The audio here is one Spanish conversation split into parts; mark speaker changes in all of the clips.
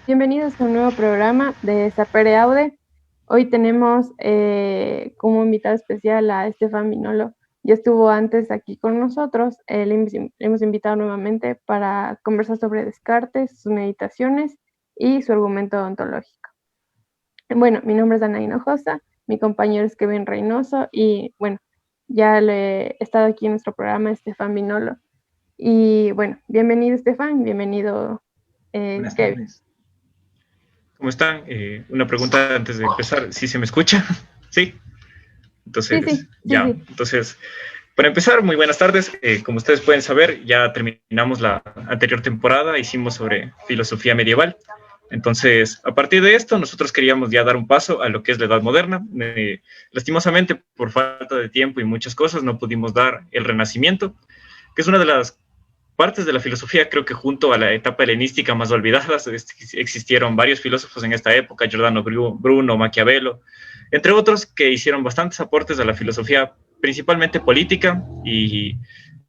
Speaker 1: Bienvenidos a un nuevo programa de Sapere Aude. Hoy tenemos como invitado especial a Estefan Vinolo. Ya estuvo antes aquí con nosotros. Le hemos invitado nuevamente para conversar sobre Descartes, sus meditaciones y su argumento ontológico. Bueno, mi nombre es Ana Hinojosa, mi compañero es Kevin Reynoso y bueno, ya le he estado aquí en nuestro programa Estefan Vinolo. Y bueno, bienvenido Estefan, bienvenido
Speaker 2: Buenas
Speaker 1: Kevin.
Speaker 2: tardes.
Speaker 3: ¿Cómo están? Una pregunta antes de empezar. ¿Sí se me escucha? Sí.
Speaker 1: Sí,
Speaker 3: Entonces,
Speaker 1: sí, sí,
Speaker 3: ya.
Speaker 1: sí.
Speaker 3: Entonces, para empezar, muy buenas tardes. Como ustedes pueden saber, ya terminamos la anterior temporada, hicimos sobre filosofía medieval. Entonces, a partir de esto, nosotros queríamos ya dar un paso a lo que es la Edad Moderna. Lastimosamente, por falta de tiempo y muchas cosas, no pudimos dar el Renacimiento, que es una de las partes de la filosofía, creo que junto a la etapa helenística más olvidadas, existieron varios filósofos en esta época, Giordano Bruno, Maquiavelo, entre otros, que hicieron bastantes aportes a la filosofía, principalmente política y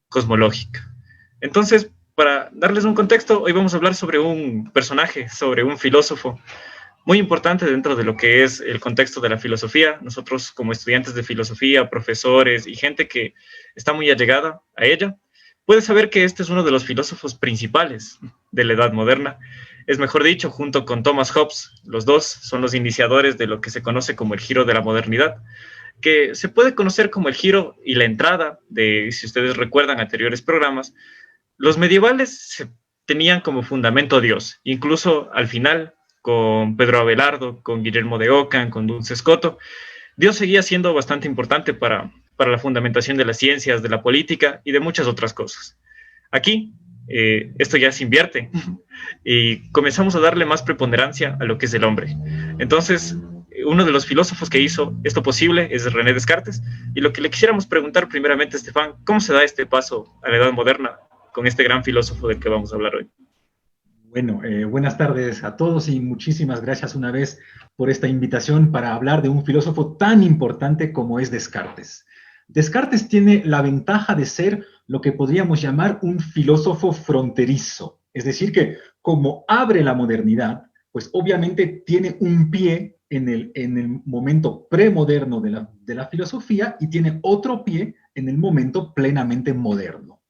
Speaker 3: cosmológica. Entonces, para darles un contexto, hoy vamos a hablar sobre un personaje, sobre un filósofo muy importante dentro de lo que es el contexto de la filosofía. Nosotros, como estudiantes de filosofía, profesores y gente que está muy allegada a ella, puede saber que este es uno de los filósofos principales de la Edad Moderna. Es mejor dicho, junto con Thomas Hobbes, los dos son los iniciadores de lo que se conoce como el giro de la modernidad, que se puede conocer como el giro y la entrada de, si ustedes recuerdan anteriores programas, los medievales tenían como fundamento Dios, incluso al final con Pedro Abelardo, con Guillermo de Ockham, con Duns Scoto, Dios seguía siendo bastante importante para la fundamentación de las ciencias, de la política y de muchas otras cosas. Aquí, esto ya se invierte y comenzamos a darle más preponderancia a lo que es el hombre. Entonces, uno de los filósofos que hizo esto posible es René Descartes, y lo que le quisiéramos preguntar primeramente, Estefan, ¿cómo se da este paso a la edad moderna con este gran filósofo del que vamos a hablar hoy?
Speaker 2: Bueno, buenas tardes a todos y muchísimas gracias una vez por esta invitación para hablar de un filósofo tan importante como es Descartes. Descartes tiene la ventaja de ser lo que podríamos llamar un filósofo fronterizo, es decir, que como abre la modernidad, pues obviamente tiene un pie en el momento premoderno de la filosofía y tiene otro pie en el momento plenamente moderno.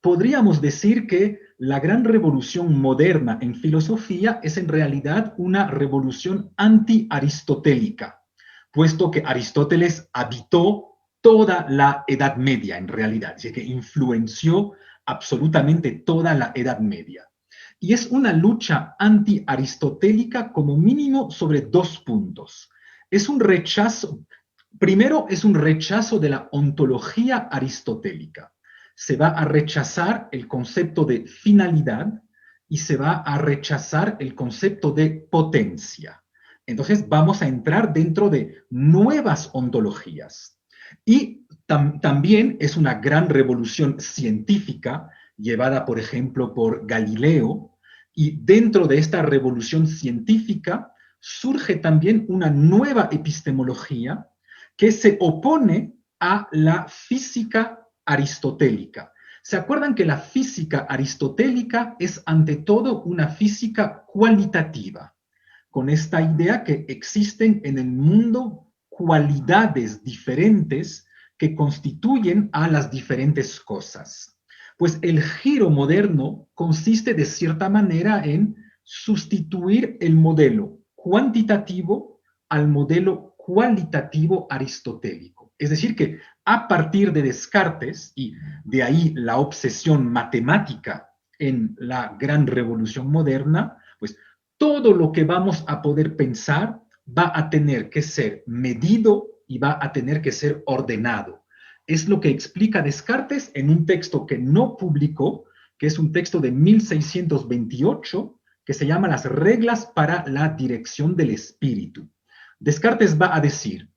Speaker 2: Podríamos decir que la gran revolución moderna en filosofía es en realidad una revolución anti-aristotélica, puesto que Aristóteles habitó toda la Edad Media en realidad, y que influenció absolutamente toda la Edad Media. Y es una lucha anti-aristotélica como mínimo sobre dos puntos. Es un rechazo, primero es un rechazo de la ontología aristotélica. Se va a rechazar el concepto de finalidad y se va a rechazar el concepto de potencia. Entonces vamos a entrar dentro de nuevas ontologías. Y también es una gran revolución científica llevada, por ejemplo, por Galileo. Y dentro de esta revolución científica surge también una nueva epistemología que se opone a la física aristotélica. ¿Se acuerdan que la física aristotélica es ante todo una física cualitativa? Con esta idea que existen en el mundo cualidades diferentes que constituyen a las diferentes cosas. Pues el giro moderno consiste de cierta manera en sustituir el modelo cuantitativo al modelo cualitativo aristotélico. Es decir, que a partir de Descartes, y de ahí la obsesión matemática en la gran revolución moderna, pues todo lo que vamos a poder pensar va a tener que ser medido y va a tener que ser ordenado. Es lo que explica Descartes en un texto que no publicó, que es un texto de 1628, que se llama Las reglas para la dirección del espíritu. Descartes va a decir,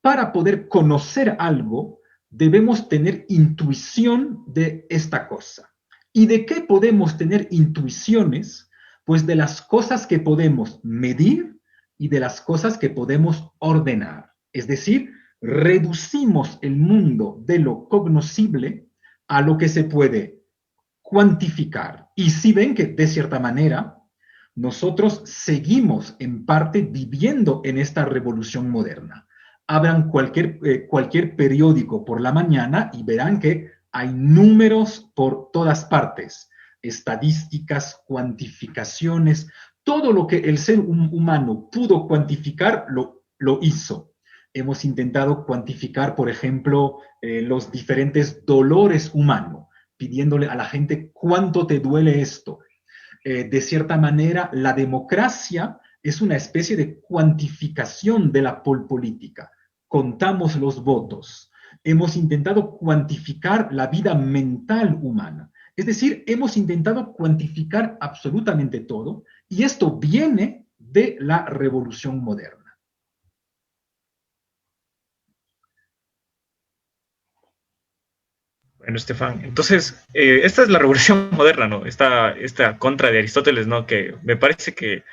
Speaker 2: para poder conocer algo, debemos tener intuición de esta cosa. ¿Y de qué podemos tener intuiciones? Pues de las cosas que podemos medir y de las cosas que podemos ordenar. Es decir, reducimos el mundo de lo cognoscible a lo que se puede cuantificar. Y si ven que de cierta manera nosotros seguimos en parte viviendo en esta revolución moderna. Abran cualquier periódico por la mañana y verán que hay números por todas partes, estadísticas, cuantificaciones, todo lo que el ser humano pudo cuantificar lo hizo. Hemos intentado cuantificar, por ejemplo, los diferentes dolores humanos, pidiéndole a la gente cuánto te duele esto. De cierta manera, la democracia es una especie de cuantificación de la política. Contamos los votos. Hemos intentado cuantificar la vida mental humana. Es decir, hemos intentado cuantificar absolutamente todo, y esto viene de la revolución moderna.
Speaker 3: Bueno, Estefan, entonces, esta es la revolución moderna, ¿no? Esta contra de Aristóteles, ¿no? Que me parece que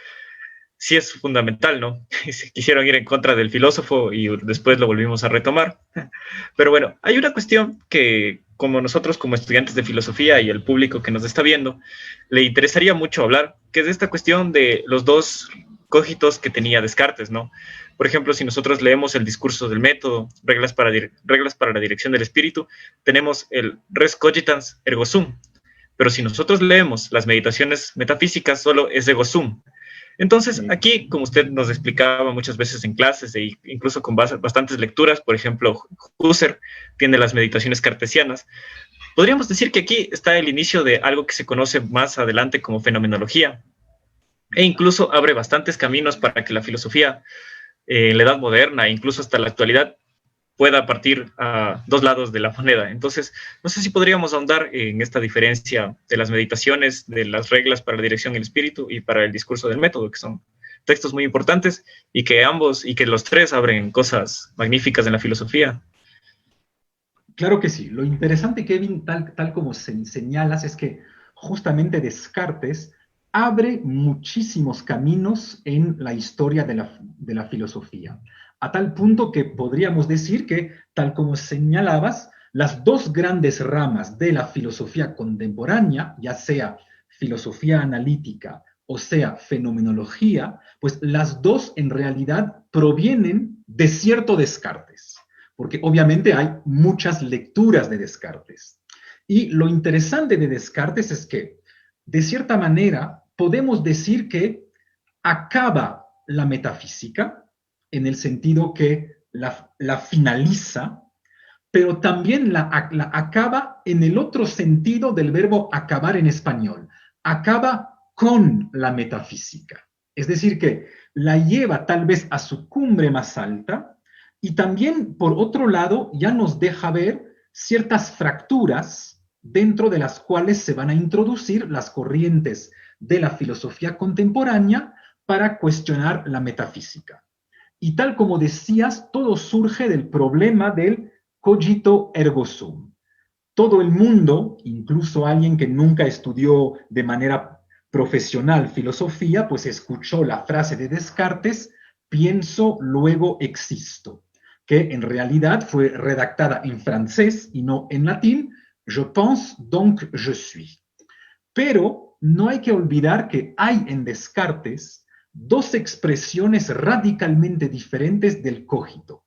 Speaker 3: sí es fundamental, ¿no? Quisieron ir en contra del filósofo y después lo volvimos a retomar. Pero bueno, hay una cuestión que, como nosotros, como estudiantes de filosofía y el público que nos está viendo, le interesaría mucho hablar, que es esta cuestión de los dos cógitos que tenía Descartes, ¿no? Por ejemplo, si nosotros leemos el discurso del método, reglas para la dirección del espíritu, tenemos el res cogitans ergo sum. Pero si nosotros leemos las meditaciones metafísicas, solo es ego sum. Entonces, aquí, como usted nos explicaba muchas veces en clases e incluso con bastantes lecturas, por ejemplo, Husserl tiene las meditaciones cartesianas, podríamos decir que aquí está el inicio de algo que se conoce más adelante como fenomenología, e incluso abre bastantes caminos para que la filosofía en la edad moderna, incluso hasta la actualidad, pueda partir a dos lados de la moneda. Entonces, no sé si podríamos ahondar en esta diferencia de las meditaciones, de las reglas para la dirección del espíritu y para el discurso del método, que son textos muy importantes y que ambos y que los tres abren cosas magníficas en la filosofía.
Speaker 2: Claro que sí. Lo interesante, Kevin, tal como señalas, es que justamente Descartes abre muchísimos caminos en la historia de la filosofía, a tal punto que podríamos decir que, tal como señalabas, las dos grandes ramas de la filosofía contemporánea, ya sea filosofía analítica o sea fenomenología, pues las dos en realidad provienen de cierto Descartes, porque obviamente hay muchas lecturas de Descartes. Y lo interesante de Descartes es que, de cierta manera, podemos decir que acaba la metafísica, en el sentido que la finaliza, pero también la acaba en el otro sentido del verbo acabar en español. Acaba con la metafísica. Es decir, que la lleva tal vez a su cumbre más alta y también, por otro lado, ya nos deja ver ciertas fracturas dentro de las cuales se van a introducir las corrientes de la filosofía contemporánea para cuestionar la metafísica. Y tal como decías, todo surge del problema del cogito ergo sum. Todo el mundo, incluso alguien que nunca estudió de manera profesional filosofía, pues escuchó la frase de Descartes, pienso, luego existo, que en realidad fue redactada en francés y no en latín, je pense, donc je suis. Pero no hay que olvidar que hay en Descartes dos expresiones radicalmente diferentes del cogito.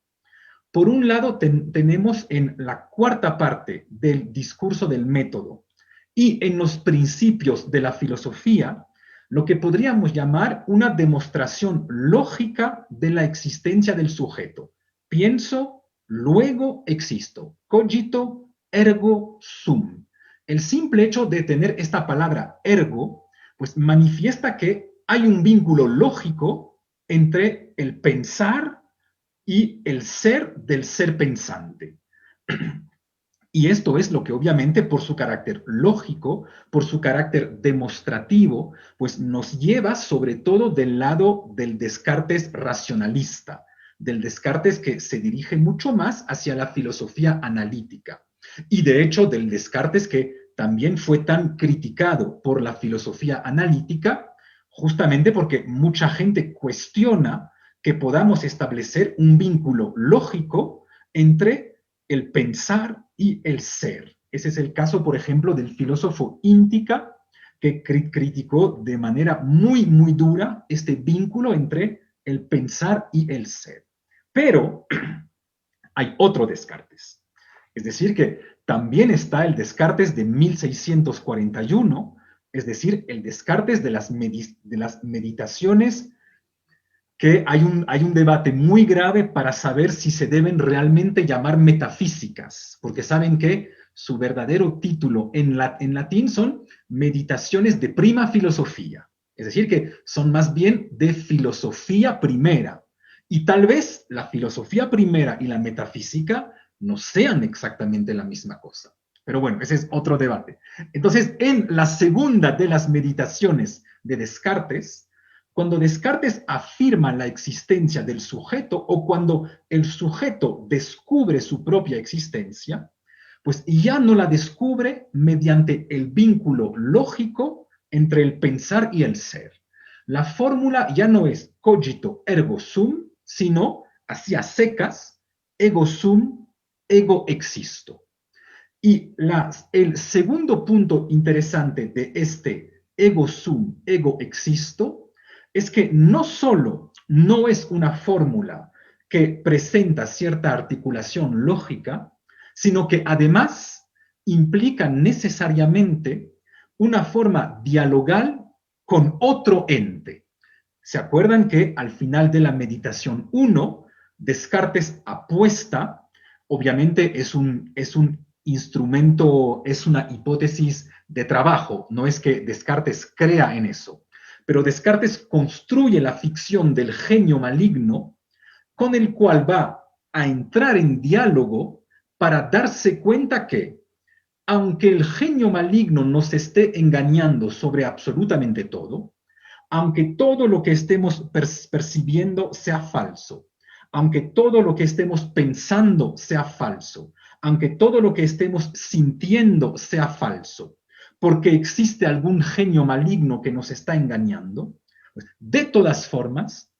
Speaker 2: Por un lado, tenemos en la cuarta parte del discurso del método y en los principios de la filosofía, lo que podríamos llamar una demostración lógica de la existencia del sujeto. Pienso, luego existo. Cogito, ergo sum. El simple hecho de tener esta palabra ergo, pues manifiesta que hay un vínculo lógico entre el pensar y el ser del ser pensante. Y esto es lo que obviamente por su carácter lógico, por su carácter demostrativo, pues nos lleva sobre todo del lado del Descartes racionalista, del Descartes que se dirige mucho más hacia la filosofía analítica. Y de hecho del Descartes que también fue tan criticado por la filosofía analítica, justamente porque mucha gente cuestiona que podamos establecer un vínculo lógico entre el pensar y el ser. Ese es el caso, por ejemplo, del filósofo Íntica, que criticó de manera muy, muy dura este vínculo entre el pensar y el ser. Pero hay otro Descartes. Es decir, que también está el Descartes de 1641, es decir, el Descartes de las meditaciones, que hay un debate muy grave para saber si se deben realmente llamar metafísicas, porque saben que su verdadero título en latín son Meditaciones de Prima Filosofía, es decir, que son más bien de filosofía primera. Y tal vez la filosofía primera y la metafísica no sean exactamente la misma cosa. Pero bueno, ese es otro debate. Entonces, en la segunda de las meditaciones de Descartes, cuando Descartes afirma la existencia del sujeto o cuando el sujeto descubre su propia existencia, pues ya no la descubre mediante el vínculo lógico entre el pensar y el ser. La fórmula ya no es cogito ergo sum, sino hacia secas, ego sum, ego existo. Y el segundo punto interesante de este ego sum, ego existo, es que no solo no es una fórmula que presenta cierta articulación lógica, sino que además implica necesariamente una forma dialogal con otro ente. ¿Se acuerdan que al final de la meditación 1, Descartes apuesta, obviamente es un instrumento, es una hipótesis de trabajo, no es que Descartes crea en eso, pero Descartes construye la ficción del genio maligno con el cual va a entrar en diálogo para darse cuenta que, aunque el genio maligno nos esté engañando sobre absolutamente todo, aunque todo lo que estemos percibiendo sea falso, aunque todo lo que estemos pensando sea falso, aunque todo lo que estemos sintiendo sea falso, porque existe algún genio maligno que nos está engañando, pues, de todas formas,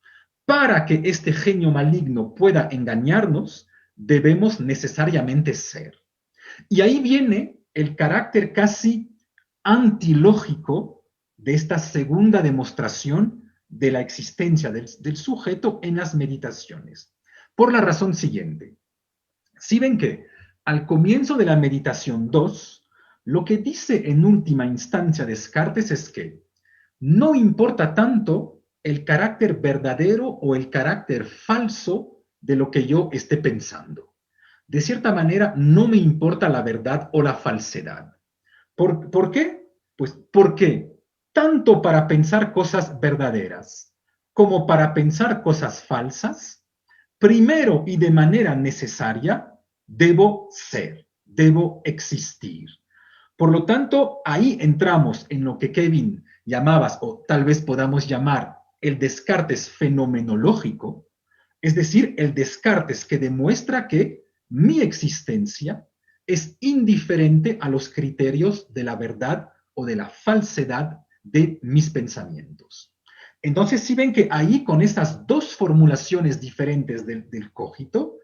Speaker 2: para que este genio maligno pueda engañarnos, debemos necesariamente ser. Y ahí viene el carácter casi antilógico de esta segunda demostración de la existencia del sujeto en las meditaciones. Por la razón siguiente. Si ven que al comienzo de la meditación 2, lo que dice en última instancia Descartes es que no importa tanto el carácter verdadero o el carácter falso de lo que yo esté pensando. De cierta manera, no me importa la verdad o la falsedad. ¿Por qué? Pues porque tanto para pensar cosas verdaderas como para pensar cosas falsas, primero y de manera necesaria, debo ser, debo existir. Por lo tanto, ahí entramos en lo que Kevin llamabas, o tal vez podamos llamar el Descartes fenomenológico, es decir, el Descartes que demuestra que mi existencia es indiferente a los criterios de la verdad o de la falsedad de mis pensamientos. Entonces, si ven que ahí con estas dos formulaciones diferentes del cogito,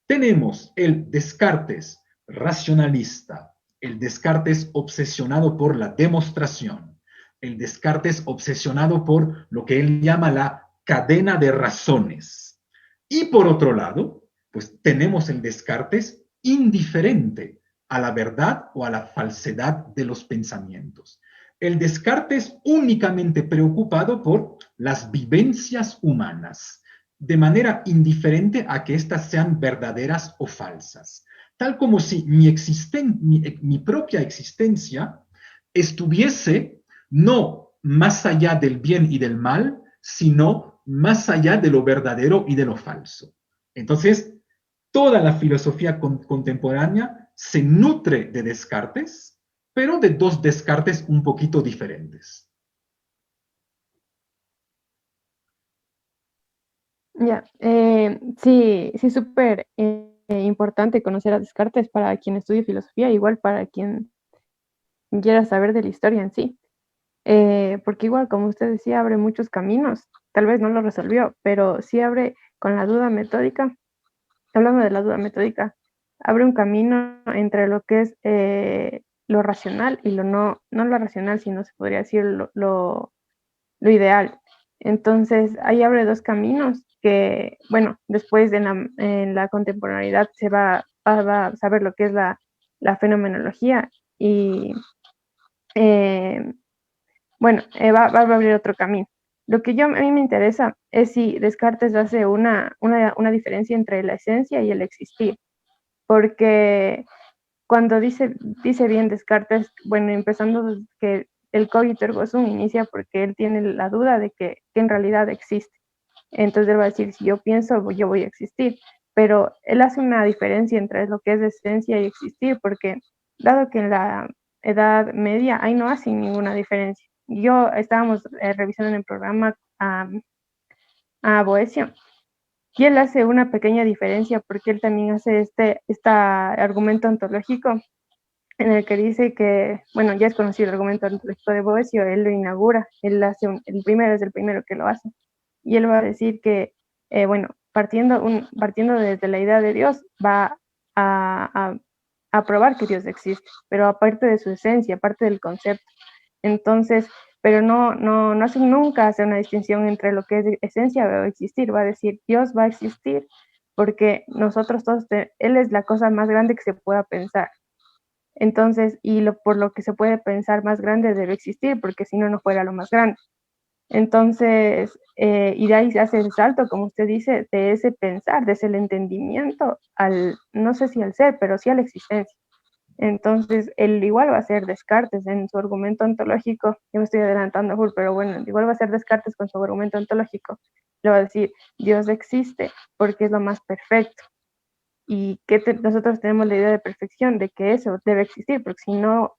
Speaker 2: tenemos el Descartes racionalista, el Descartes obsesionado por la demostración, el Descartes obsesionado por lo que él llama la cadena de razones. Y por otro lado, pues tenemos el Descartes indiferente a la verdad o a la falsedad de los pensamientos. El Descartes únicamente preocupado por las vivencias humanas, de manera indiferente a que éstas sean verdaderas o falsas. Tal como si mi propia existencia estuviese no más allá del bien y del mal, sino más allá de lo verdadero y de lo falso. Entonces, toda la filosofía contemporánea se nutre de Descartes, pero de dos Descartes un poquito diferentes.
Speaker 1: Ya, sí, sí, súper importante conocer a Descartes para quien estudie filosofía, igual para quien quiera saber de la historia en sí. Porque igual, como usted decía, abre muchos caminos. Tal vez no lo resolvió, pero sí abre con la duda metódica. Hablando de la duda metódica, abre un camino entre lo que es lo racional y no lo racional, sino se podría decir lo ideal. Entonces, ahí abre dos caminos que, bueno, después en la contemporaneidad se va a saber lo que es la fenomenología y, eh, bueno, va a abrir otro camino. Lo que a mí me interesa es si Descartes hace una diferencia entre la esencia y el existir, porque cuando dice bien Descartes, bueno, empezando desde que el cogito ergo sum inicia porque él tiene la duda de que en realidad existe. Entonces él va a decir, si yo pienso, yo voy a existir. Pero él hace una diferencia entre lo que es esencia y existir, porque dado que en la Edad Media ahí no hacen ninguna diferencia. Estábamos revisando en el programa a Boecio, y él hace una pequeña diferencia porque él también hace este argumento ontológico en el que dice que, bueno, ya es conocido el argumento ontológico de Boecio, él lo inaugura, es el primero que lo hace, y él va a decir que, bueno, partiendo desde la idea de Dios, va a probar que Dios existe, pero aparte de su esencia, aparte del concepto. Entonces, pero no hace nunca hace una distinción entre lo que es esencia o existir, va a decir, Dios va a existir porque nosotros todos, Él es la cosa más grande que se pueda pensar. Entonces, por lo que se puede pensar más grande debe existir, porque si no, no fuera lo más grande. Entonces, y de ahí se hace el salto, como usted dice, de ese pensar, de ese entendimiento no sé si al ser, pero sí a la existencia. Entonces, él igual va a ser Descartes en su argumento ontológico. Yo me estoy adelantando full, pero bueno, igual va a ser Descartes con su argumento ontológico. Le va a decir, Dios existe porque es lo más perfecto. Y que nosotros tenemos la idea de perfección, de que eso debe existir, porque si no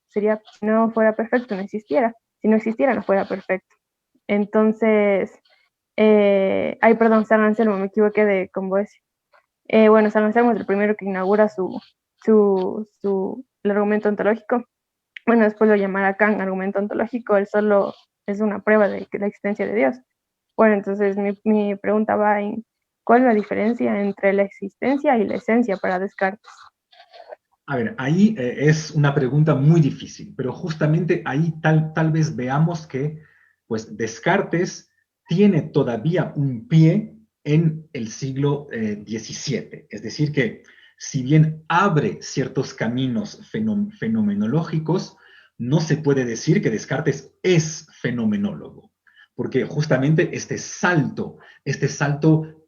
Speaker 1: fuera perfecto, no existiera. Si no existiera, no fuera perfecto. Entonces, ay, perdón, San Anselmo, me equivoqué con Boecio. Bueno, San Anselmo es el primero que inaugura el argumento ontológico. Bueno, después lo llamará Kant argumento ontológico, él solo es una prueba de la existencia de Dios. Bueno, entonces mi pregunta va en ¿cuál es la diferencia entre la existencia y la esencia para Descartes?
Speaker 2: A ver, ahí es una pregunta muy difícil, pero justamente ahí tal vez veamos que pues Descartes tiene todavía un pie en el siglo XVII. Es decir, que si bien abre ciertos caminos fenomenológicos, no se puede decir que Descartes es fenomenólogo, porque justamente este salto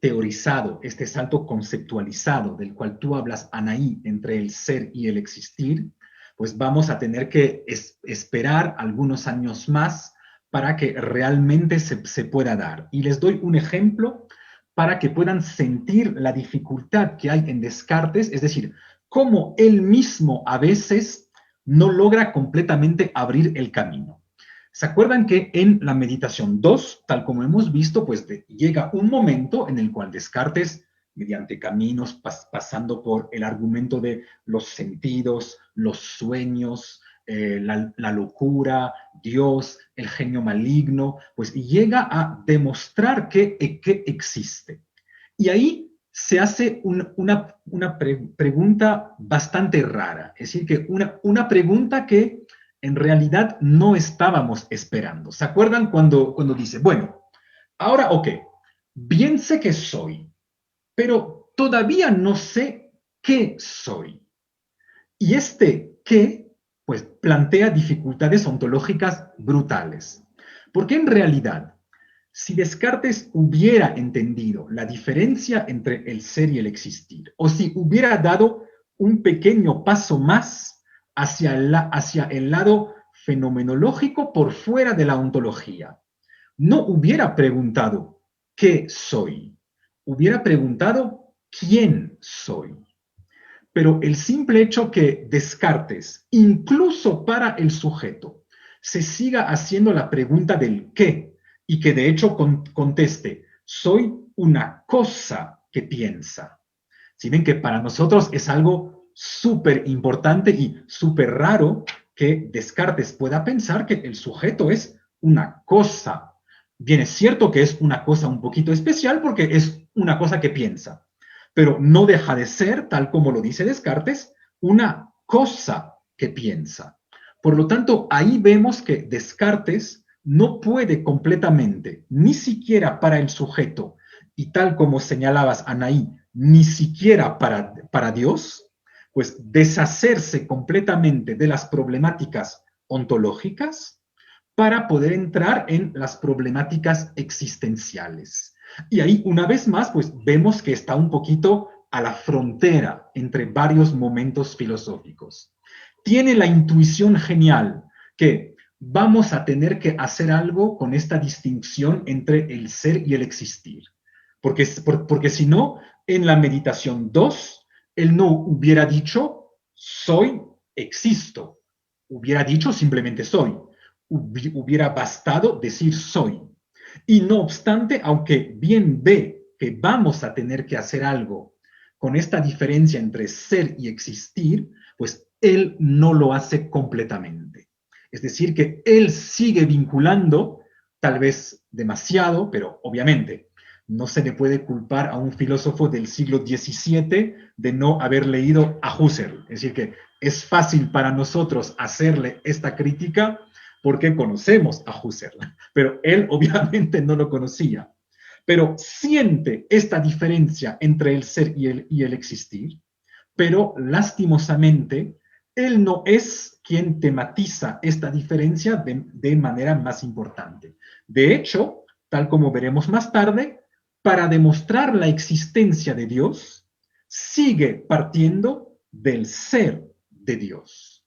Speaker 2: teorizado, este salto conceptualizado del cual tú hablas, Anaí, entre el ser y el existir, pues vamos a tener que esperar algunos años más para que realmente se pueda dar. Y les doy un ejemplo para que puedan sentir la dificultad que hay en Descartes, es decir, cómo él mismo a veces no logra completamente abrir el camino. ¿Se acuerdan que en la meditación 2, tal como hemos visto, pues llega un momento en el cual Descartes, mediante caminos, pasando por el argumento de los sentidos, los sueños, la locura, Dios, el genio maligno, pues llega a demostrar que existe. Y ahí se hace una pregunta bastante rara, es decir, que una pregunta que en realidad no estábamos esperando. ¿Se acuerdan cuando dice, bueno, ahora, ok, bien sé que soy, pero todavía no sé qué soy? Y este qué, pues plantea dificultades ontológicas brutales. Porque en realidad, si Descartes hubiera entendido la diferencia entre el ser y el existir, o si hubiera dado un pequeño paso más hacia el lado fenomenológico por fuera de la ontología, no hubiera preguntado ¿qué soy? Hubiera preguntado ¿quién soy? Pero el simple hecho que Descartes, incluso para el sujeto, se siga haciendo la pregunta del qué y que de hecho conteste, soy una cosa que piensa. Si ven que para nosotros es algo súper importante y súper raro que Descartes pueda pensar que el sujeto es una cosa. Bien, es cierto que es una cosa un poquito especial porque es una cosa que piensa, pero no deja de ser, tal como lo dice Descartes, una cosa que piensa. Por lo tanto, ahí vemos que Descartes no puede completamente, ni siquiera para el sujeto, y tal como señalabas, Anaí, ni siquiera para Dios, pues deshacerse completamente de las problemáticas ontológicas para poder entrar en las problemáticas existenciales. Y ahí, una vez más, pues vemos que está un poquito a la frontera entre varios momentos filosóficos. Tiene la intuición genial que vamos a tener que hacer algo con esta distinción entre el ser y el existir. Porque si no, en la meditación 2, él no hubiera dicho soy, existo. Hubiera dicho simplemente soy. Hubiera bastado decir soy. Y no obstante, aunque bien ve que vamos a tener que hacer algo con esta diferencia entre ser y existir, pues él no lo hace completamente. Es decir, que él sigue vinculando, tal vez demasiado, pero obviamente no se le puede culpar a un filósofo del siglo XVII de no haber leído a Husserl. Es decir, que es fácil para nosotros hacerle esta crítica porque conocemos a Husserl, pero él obviamente no lo conocía. Pero siente esta diferencia entre el ser y el existir, pero lastimosamente, él no es quien tematiza esta diferencia de manera más importante. De hecho, tal como veremos más tarde, para demostrar la existencia de Dios, sigue partiendo del ser de Dios,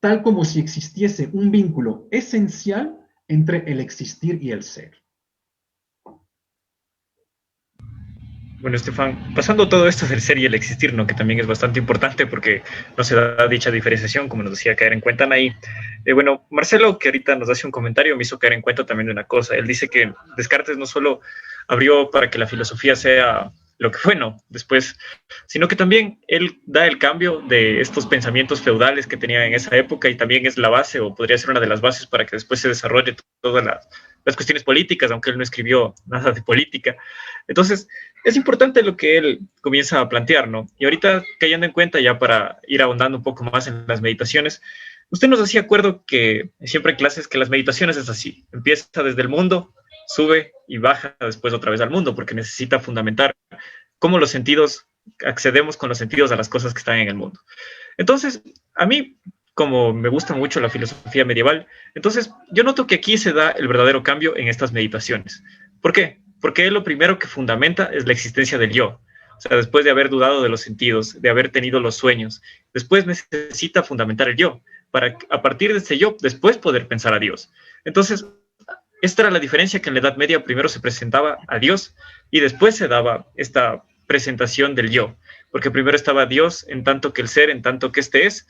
Speaker 2: tal como si existiese un vínculo esencial entre el existir y el ser.
Speaker 3: Bueno, Estefan, pasando todo esto del ser y el existir, ¿no? Que también es bastante importante porque no se da dicha diferenciación, como nos decía, caer en cuenta ahí. Bueno, Marcelo, que ahorita nos hace un comentario, me hizo caer en cuenta también de una cosa. Él dice que Descartes no solo abrió para que la filosofía sea lo que fue, ¿no? Después, sino que también él da el cambio de estos pensamientos feudales que tenía en esa época y también es la base, o podría ser una de las bases para que después se desarrolle todas las cuestiones políticas, aunque él no escribió nada de política. Entonces, es importante lo que él comienza a plantear, ¿no? Y ahorita, cayendo en cuenta, ya para ir ahondando un poco más en las meditaciones, usted nos hacía acuerdo que siempre en clases que las meditaciones es así, empieza desde el mundo, sube y baja después otra vez al mundo, porque necesita fundamentar cómo los sentidos, accedemos con los sentidos a las cosas que están en el mundo. Entonces, a mí, como me gusta mucho la filosofía medieval, entonces yo noto que aquí se da el verdadero cambio en estas meditaciones. ¿Por qué? Porque lo primero que fundamenta es la existencia del yo. O sea, después de haber dudado de los sentidos, de haber tenido los sueños, después necesita fundamentar el yo, para a partir de ese yo, después poder pensar a Dios. Entonces, esta era la diferencia que en la Edad Media primero se presentaba a Dios y después se daba esta presentación del yo, porque primero estaba Dios en tanto que el ser, en tanto que este es,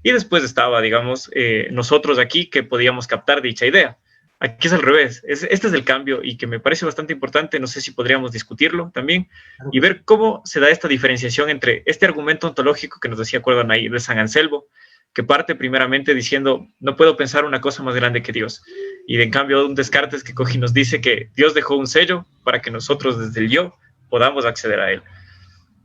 Speaker 3: y después estaba, digamos, nosotros aquí que podíamos captar dicha idea. Aquí es al revés, este es el cambio y que me parece bastante importante, no sé si podríamos discutirlo también y ver cómo se da esta diferenciación entre este argumento ontológico que nos decía Cordon ahí de San Anselmo, que parte primeramente diciendo, no puedo pensar una cosa más grande que Dios, y en cambio un Descartes que coge y nos dice que Dios dejó un sello para que nosotros desde el yo podamos acceder a él.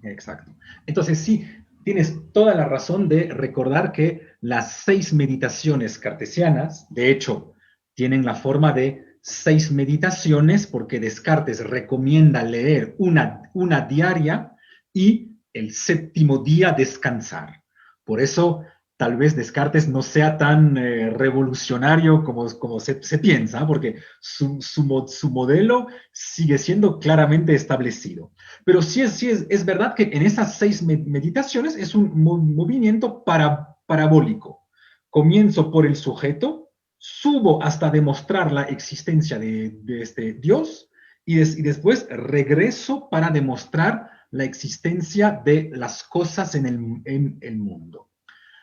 Speaker 2: Exacto. Entonces sí, tienes toda la razón de recordar que las 6 meditaciones cartesianas, de hecho, tienen la forma de 6 meditaciones porque Descartes recomienda leer una diaria y el 7º día descansar. Por eso, tal vez Descartes no sea tan revolucionario como se piensa, porque su modelo sigue siendo claramente establecido. Pero sí es verdad que en esas 6 meditaciones es un movimiento parabólico. Comienzo por el sujeto, subo hasta demostrar la existencia de este Dios y después regreso para demostrar la existencia de las cosas en el mundo.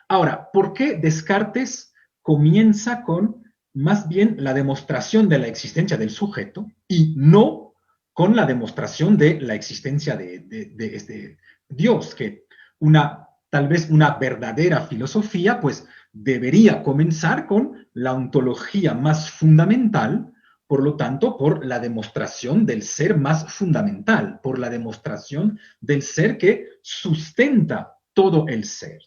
Speaker 2: Ahora, ¿por qué Descartes comienza con más bien la demostración de la existencia del sujeto y no con la demostración de la existencia de este Dios? Que tal vez una verdadera filosofía, pues debería comenzar con la ontología más fundamental, por lo tanto, por la demostración del ser más fundamental, por la demostración del ser que sustenta todo el ser.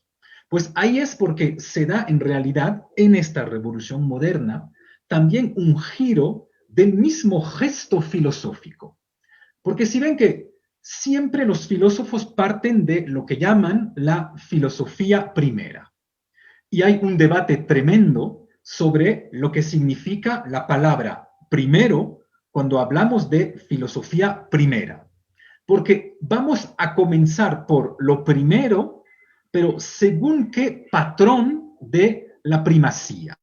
Speaker 2: Pues ahí es porque se da en realidad en esta revolución moderna también un giro del mismo gesto filosófico. Porque si ven que siempre los filósofos parten de lo que llaman la filosofía primera. Y hay un debate tremendo sobre lo que significa la palabra primero cuando hablamos de filosofía primera. Porque vamos a comenzar por lo primero, pero según qué patrón de la primacía.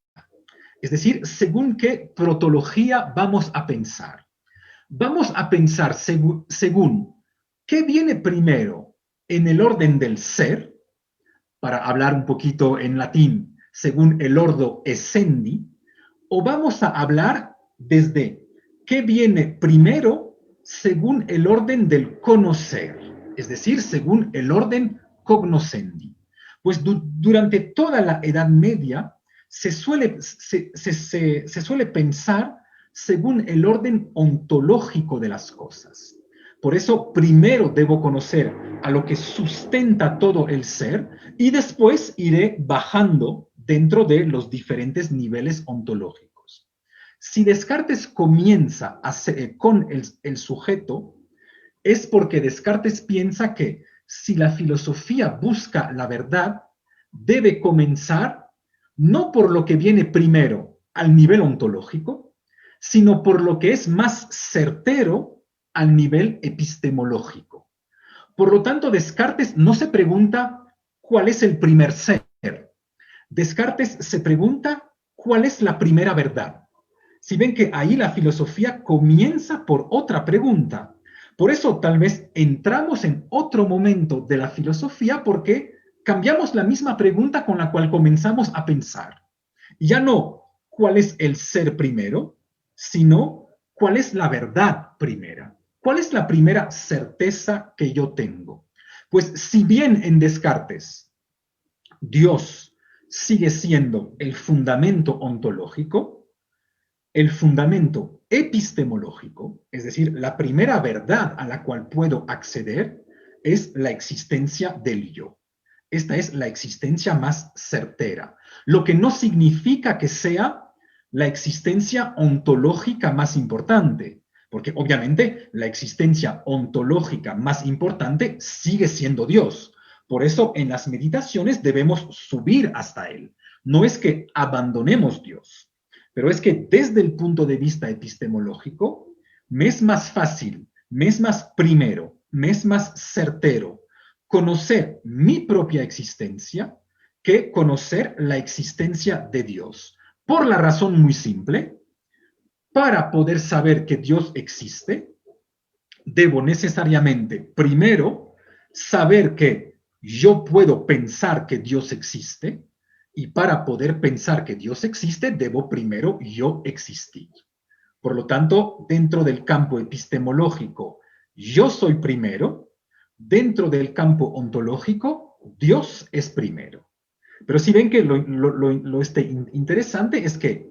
Speaker 2: Es decir, según qué protología vamos a pensar. Vamos a pensar según qué viene primero en el orden del ser, para hablar un poquito en latín, según el ordo essendi, o vamos a hablar desde qué viene primero según el orden del conocer, es decir, según el orden cognoscendi. Pues durante toda la Edad Media se suele pensar según el orden ontológico de las cosas. Por eso primero debo conocer a lo que sustenta todo el ser y después iré bajando dentro de los diferentes niveles ontológicos. Si Descartes comienza con el sujeto, es porque Descartes piensa que si la filosofía busca la verdad, debe comenzar no por lo que viene primero al nivel ontológico, sino por lo que es más certero al nivel epistemológico. Por lo tanto, Descartes no se pregunta cuál es el primer ser. Descartes se pregunta cuál es la primera verdad. Si ven que ahí la filosofía comienza por otra pregunta. Por eso tal vez entramos en otro momento de la filosofía porque cambiamos la misma pregunta con la cual comenzamos a pensar. Ya no cuál es el ser primero, sino cuál es la verdad primera. ¿Cuál es la primera certeza que yo tengo? Pues si bien en Descartes Dios sigue siendo el fundamento ontológico, el fundamento epistemológico, es decir, la primera verdad a la cual puedo acceder, es la existencia del yo. Esta es la existencia más certera, lo que no significa que sea la existencia ontológica más importante, porque obviamente la existencia ontológica más importante sigue siendo Dios. Por eso en las meditaciones debemos subir hasta Él. No es que abandonemos Dios, pero es que desde el punto de vista epistemológico, me es más fácil, me es más primero, me es más certero conocer mi propia existencia que conocer la existencia de Dios. Por la razón muy simple, para poder saber que Dios existe, debo necesariamente primero saber que yo puedo pensar que Dios existe, y para poder pensar que Dios existe, debo primero yo existir. Por lo tanto, dentro del campo epistemológico, yo soy primero. Dentro del campo ontológico, Dios es primero. Pero si ven que lo interesante es que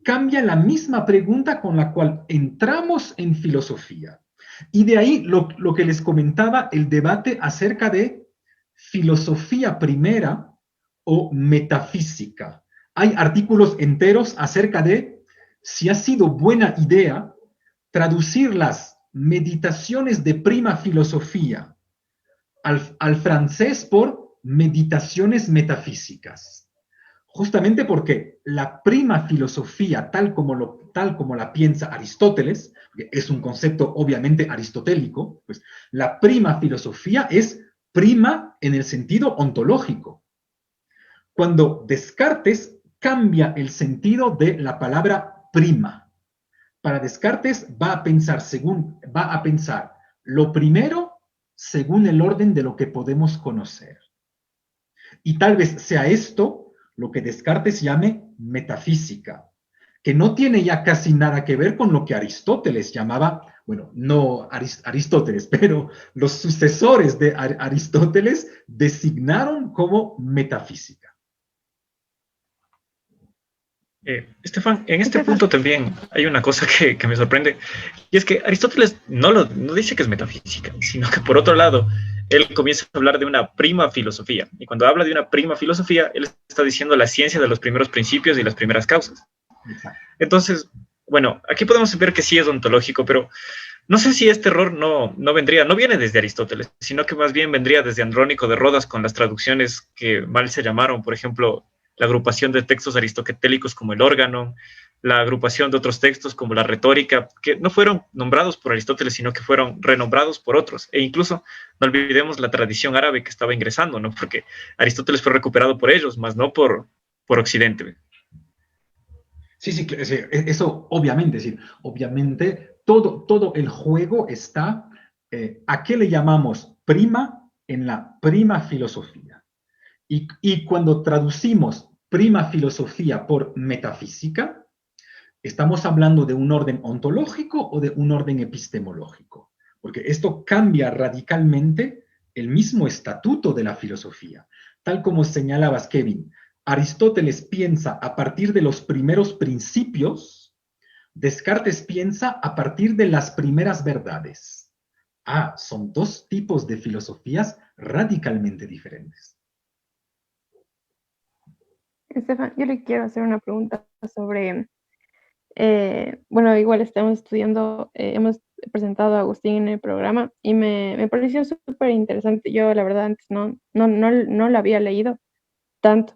Speaker 2: cambia la misma pregunta con la cual entramos en filosofía. Y de ahí lo que les comentaba, el debate acerca de filosofía primera o metafísica. Hay artículos enteros acerca de si ha sido buena idea traducir las meditaciones de prima filosofía al francés por meditaciones metafísicas. Justamente porque la prima filosofía, tal como la piensa Aristóteles, que es un concepto obviamente aristotélico, pues la prima filosofía es prima en el sentido ontológico. Cuando Descartes cambia el sentido de la palabra prima. Para Descartes va a pensar lo primero según el orden de lo que podemos conocer. Y tal vez sea esto lo que Descartes llame metafísica, que no tiene ya casi nada que ver con lo que Aristóteles llamaba, bueno, no Aristóteles, pero los sucesores de Aristóteles designaron como metafísica.
Speaker 3: Estefan, en este punto también hay una cosa que me sorprende, y es que Aristóteles no dice que es metafísica, sino que por otro lado, él comienza a hablar de una prima filosofía. Y cuando habla de una prima filosofía, él está diciendo la ciencia de los primeros principios y las primeras causas. Entonces, bueno, aquí podemos ver que sí es ontológico, pero no sé si este error no viene desde Aristóteles, sino que más bien vendría desde Andrónico de Rodas con las traducciones que mal se llamaron, por ejemplo, la agrupación de textos aristotélicos como el órgano, la agrupación de otros textos como la retórica, que no fueron nombrados por Aristóteles, sino que fueron renombrados por otros. E incluso no olvidemos la tradición árabe que estaba ingresando, ¿no? Porque Aristóteles fue recuperado por ellos, más no por Occidente.
Speaker 2: Sí, sí, eso obviamente, sí, obviamente todo el juego está, ¿a qué le llamamos prima? En la prima filosofía. Y cuando traducimos prima filosofía por metafísica, ¿estamos hablando de un orden ontológico o de un orden epistemológico? Porque esto cambia radicalmente el mismo estatuto de la filosofía. Tal como señalabas, Kevin, Aristóteles piensa a partir de los primeros principios, Descartes piensa a partir de las primeras verdades. Son dos tipos de filosofías radicalmente diferentes.
Speaker 1: Estefan, yo le quiero hacer una pregunta sobre, bueno, igual estamos estudiando, hemos presentado a Agustín en el programa y me pareció súper interesante. Yo, la verdad, antes no lo había leído tanto.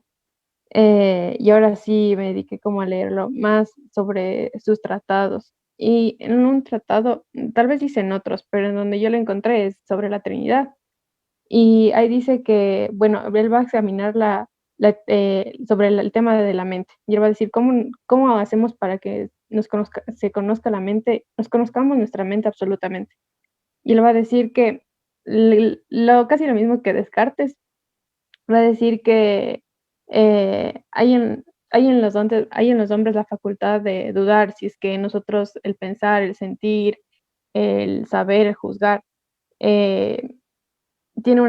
Speaker 1: Y ahora sí me dediqué como a leerlo más sobre sus tratados. Y en un tratado, tal vez dicen otros, pero en donde yo lo encontré es sobre la Trinidad. Y ahí dice que, bueno, él va a examinar sobre el tema de la mente. Y él va a decir, ¿cómo hacemos para que se conozca la mente, nos conozcamos nuestra mente absolutamente? Y él va a decir que casi lo mismo que Descartes, va a decir que hay en los hombres la facultad de dudar si es que nosotros el pensar, el sentir, el saber, el juzgar, eh, tiene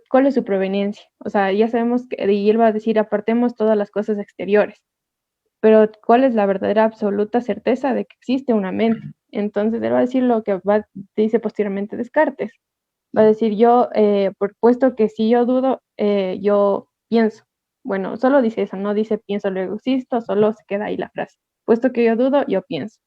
Speaker 1: ¿cuál es su proveniencia? O sea, ya sabemos que, y él va a decir, apartemos todas las cosas exteriores, pero ¿cuál es la verdadera absoluta certeza de que existe una mente? Entonces él va a decir lo que dice posteriormente Descartes. Va a decir por puesto que si yo dudo, yo pienso. Bueno, solo dice eso, no dice pienso luego existo, solo se queda ahí la frase. Puesto que yo dudo, yo pienso.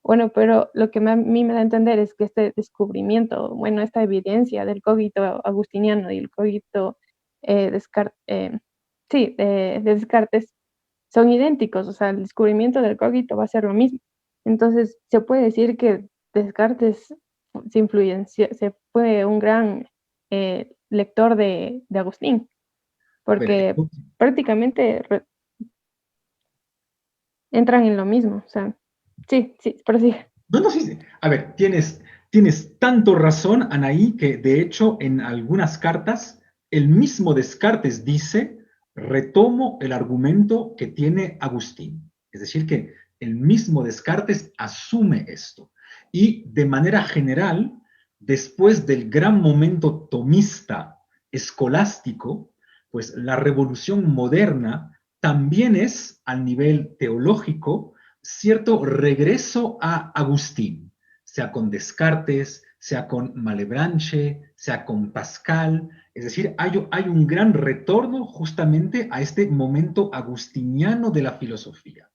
Speaker 1: Bueno, pero lo que a mí me da a entender es que este descubrimiento, bueno, esta evidencia del cogito agustiniano y el cogito de Descartes son idénticos, o sea, el descubrimiento del cogito va a ser lo mismo. Entonces, se puede decir que Descartes se fue un gran lector de Agustín, porque prácticamente entran en lo mismo, o sea, sí, pero sí.
Speaker 2: No, sí. A ver, tienes tanto razón, Anaí, que de hecho en algunas cartas el mismo Descartes dice, retomo el argumento que tiene Agustín. Es decir, que el mismo Descartes asume esto. Y de manera general, después del gran momento tomista escolástico, pues la revolución moderna también es, al nivel teológico, cierto regreso a Agustín, sea con Descartes, sea con Malebranche, sea con Pascal. Es decir, hay un gran retorno justamente a este momento agustiniano de la filosofía.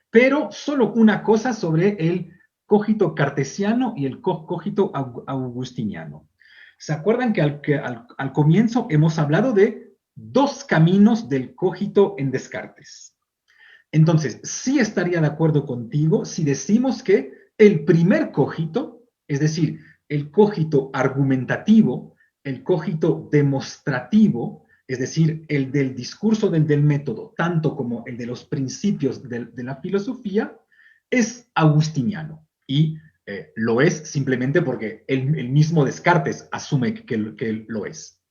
Speaker 2: Pero solo una cosa sobre el cogito cartesiano y el cogito agustiniano. ¿Se acuerdan que al comienzo hemos hablado de dos caminos del cogito en Descartes? Entonces, sí estaría de acuerdo contigo si decimos que el primer cogito, es decir, el cogito argumentativo, el cogito demostrativo, es decir, el del discurso del método, tanto como el de los principios de la filosofía, es agustiniano. Y lo es simplemente porque el mismo Descartes asume que lo es.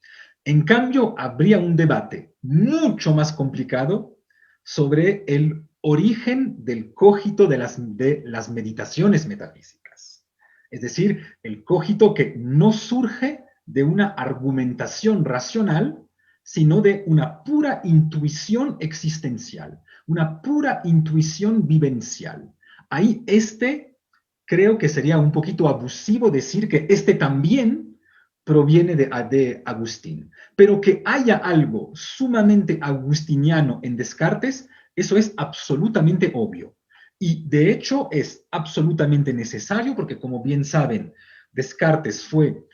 Speaker 2: En cambio, habría un debate mucho más complicado sobre el origen del cogito de las meditaciones metafísicas. Es decir, el cogito que no surge de una argumentación racional, sino de una pura intuición existencial, una pura intuición vivencial. Ahí creo que sería un poquito abusivo decir que también proviene de Agustín. Pero que haya algo sumamente agustiniano en Descartes, eso es absolutamente obvio. Y de hecho es absolutamente necesario porque, como bien saben, Descartes fue